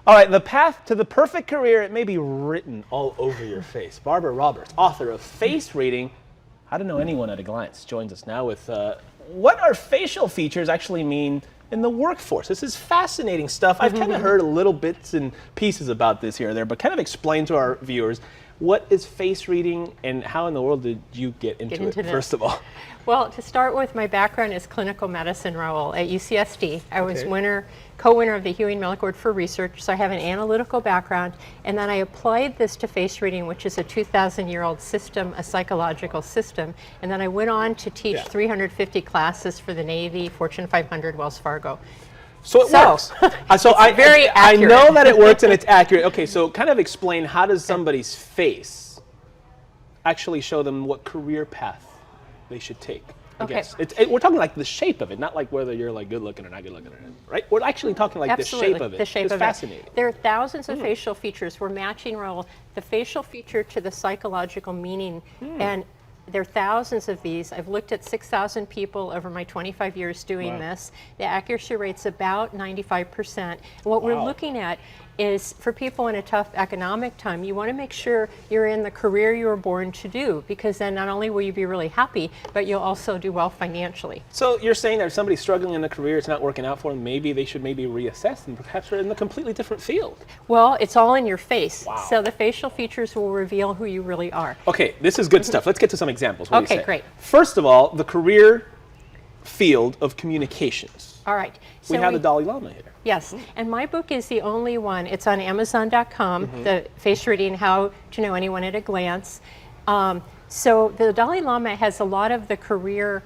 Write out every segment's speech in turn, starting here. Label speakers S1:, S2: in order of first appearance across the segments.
S1: All right, the path to the perfect career, it may be written all over your face. Barbara Roberts, author of Face Reading, How to Know Anyone at a Glance, joins us now with what our facial features actually mean in the workforce. This is fascinating stuff. I've kind of heard little bits and pieces about this here or there, but kind of explain to our viewers, what is face reading and how in the world did you get into it, first of all?
S2: Well, to start with, my background is clinical medicine, Raul, at UCSD. I was co-winner of the Huey Millick Award for Research, so I have an analytical background, and then I applied this to face reading, which is a 2,000-year-old system, a psychological system, and then I went on to teach 350 classes for the Navy, Fortune 500, Wells Fargo.
S1: So it works. So I know that it works and it's accurate. Okay, so kind of explain, how does somebody's face actually show them what career path they should take? I guess. We're talking like the shape of it, not like whether you're like good looking or not good looking, right? We're actually talking like the shape of it.
S2: The shape of it.
S1: It's fascinating.
S2: There are thousands of facial features. We're matching, Raul, the facial feature to the psychological meaning, and there are thousands of these. I've looked at 6,000 people over my 25 years doing this. The accuracy rate's about 95%. And what we're looking at is, for people in a tough economic time, you want to make sure you're in the career you were born to do, because then not only will you be really happy, but you'll also do well financially.
S1: So you're saying that if somebody's struggling in a career, it's not working out for them, maybe they should reassess and perhaps they're in a completely different field.
S2: Well, it's all in your face. So the facial features will reveal who you really are.
S1: Okay, this is good stuff. Let's get to some examples. What do you say?
S2: Great.
S1: First of all, the career field of communications.
S2: All right.
S1: So we have the Dalai Lama here.
S2: Yes, and my book is the only one. It's on Amazon.com, the Face Reading, How to Know Anyone at a Glance. So the Dalai Lama has a lot of the career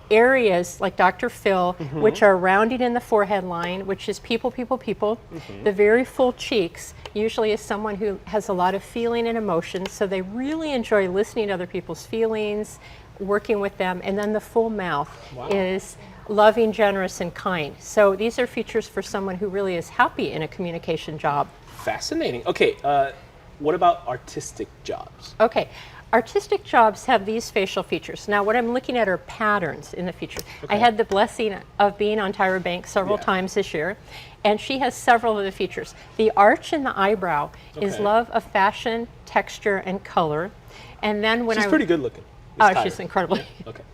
S2: areas, like Dr. Phil, which are rounding in the forehead line, which is people, people, people. The very full cheeks usually is someone who has a lot of feeling and emotion, so they really enjoy listening to other people's feelings, working with them. And then the full mouth is loving, generous, and kind. So these are features for someone who really is happy in a communication job. Fascinating.
S1: Okay, what about artistic jobs?
S2: Okay, artistic jobs have these facial features. Now, what I'm looking at are patterns in the features. I had the blessing of being on TYRA Bank several times this year, and she has several of the features. The arch in the eyebrow is love of fashion, texture, and color. And then when
S1: she's pretty good looking.
S2: She's incredible.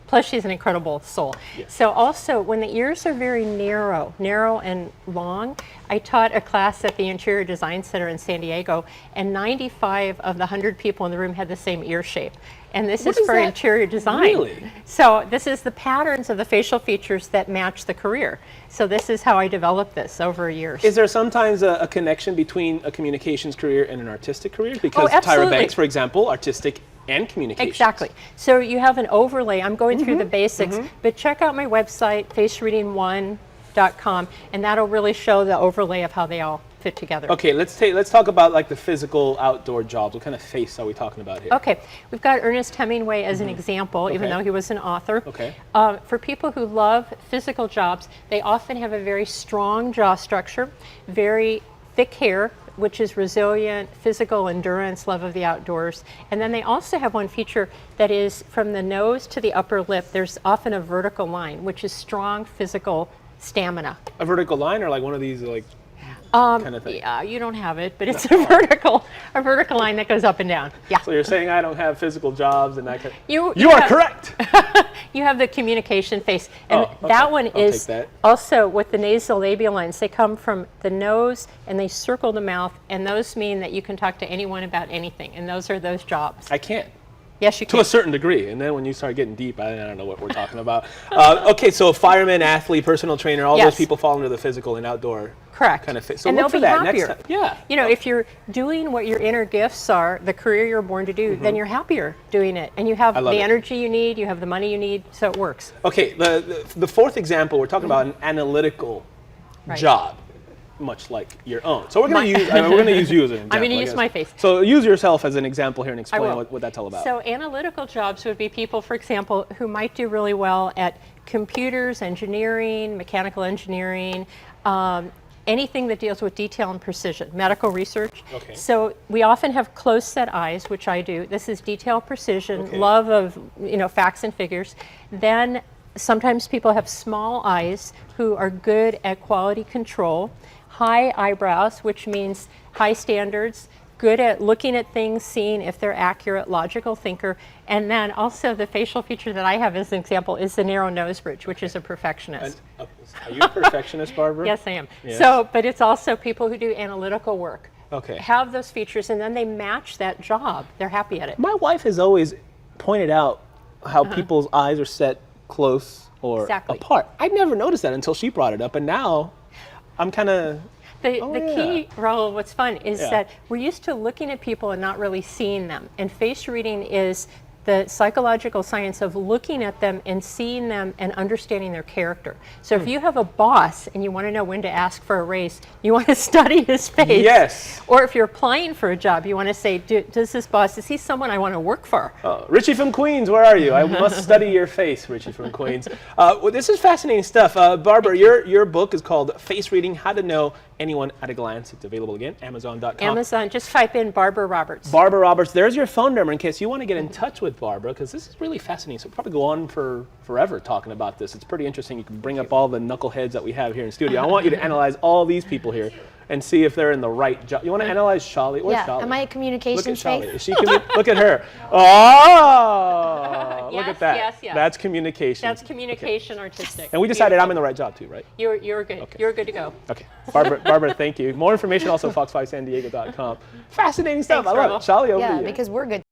S2: Plus, she's an incredible soul. So also, when the ears are very narrow and long, I taught a class at the Interior Design Center in San Diego, and 95 of the 100 people in the room had the same ear shape. And this is for interior design.
S1: Really?
S2: So this is the patterns of the facial features that match the career. So this is how I developed this over years.
S1: Is there sometimes a connection between a communications career and an artistic career? Because TYRA Banks, for example, artistic and communications.
S2: Exactly. So you have an overlay. I'm going through the basics, but check out my website, facereading1.com, and that'll really show the overlay of how they all fit together.
S1: Okay, let's talk about like the physical outdoor jobs. What kind of face are we talking about here?
S2: Okay, we've got Ernest Hemingway as an example, even though he was an author.
S1: Okay.
S2: For people who love physical jobs, they often have a very strong jaw structure, very thick hair, which is resilient, physical endurance, love of the outdoors. And then they also have one feature that is from the nose to the upper lip, there's often a vertical line, which is strong physical stamina.
S1: A vertical line, or like one of these like kind of thing?
S2: Yeah, you don't have it, but it's a vertical line that goes up and down. Yeah.
S1: So you're saying I don't have physical jobs and that kind of...
S2: You
S1: are correct.
S2: You have the communication face. And that one is also with the nasolabial lines. They come from the nose and they circle the mouth, and those mean that you can talk to anyone about anything, and those are those jobs.
S1: I can't.
S2: Yes, you can.
S1: To a certain degree, and then when you start getting deep, I don't know what we're talking about. Okay, so fireman, athlete, personal trainer, all those people fall under the physical and outdoor kind of fit. So
S2: and
S1: look
S2: they'll
S1: for
S2: be
S1: that
S2: happier.
S1: next time.
S2: You know, if you're doing what your inner gifts are, the career you're born to do, then you're happier doing it, and you have the energy you need, you have the money you need, so it works.
S1: Okay, the fourth example, we're talking about an analytical job, much like your own. So we're going to use you as an example.
S2: I'm going to use my face.
S1: So use yourself as an example here and explain what that's all about.
S2: So analytical jobs would be people, for example, who might do really well at computers, engineering, mechanical engineering, anything that deals with detail and precision, medical research. So we often have close set eyes, which I do. This is detail, precision, love of facts and figures. Then sometimes people have small eyes who are good at quality control. high eyebrows, which means high standards, good at looking at things, seeing if they're accurate, logical thinker. And then also the facial feature that I have as an example is the narrow nose bridge, which is a perfectionist.
S1: And, are you a perfectionist, Barbara?
S2: Yes, I am.
S1: Yes.
S2: So, but it's also people who do analytical work.
S1: Okay.
S2: Have those features, and then they match that job. They're happy at it.
S1: My wife has always pointed out how people's eyes are set close or apart. I never noticed that until she brought it up, and now I'm kind of...
S2: The key, Raul, what's fun is that we're used to looking at people and not really seeing them. And face reading is the psychological science of looking at them and seeing them and understanding their character. So if you have a boss and you want to know when to ask for a raise, you want to study his face.
S1: Yes.
S2: Or if you're applying for a job, you want to say, does this boss, is he someone I want to work for?
S1: Richie from Queens, where are you? I must study your face, Richie from Queens. Well, this is fascinating stuff. Barbara, your book is called Face Reading, How to Know Anyone at a Glance. It's available again, Amazon.com.
S2: Amazon, just type in Barbara Roberts.
S1: Barbara Roberts, there's your phone number in case you want to get in touch with Barbara, because this is really fascinating. So we'll probably go on for forever talking about this. It's pretty interesting. You can bring up all the knuckleheads that we have here in studio. I want you to analyze all these people here and see if they're in the right job. You want to analyze Shali? Where's Shali?
S3: Am I a communications
S1: Look at Shali.
S3: face?
S1: Is she look at her. Oh, look
S2: Yes,
S1: at that.
S2: yes, yes.
S1: That's communication.
S2: That's communication artistic.
S1: And we decided I'm in the right job too, right?
S2: You're good.
S1: Okay.
S2: You're good to go.
S1: Okay. Barbara, thank you. More information also fox5sandiego.com. Fascinating stuff.
S2: Thanks,
S1: I love it. Shali, over to you.
S3: Because we're good.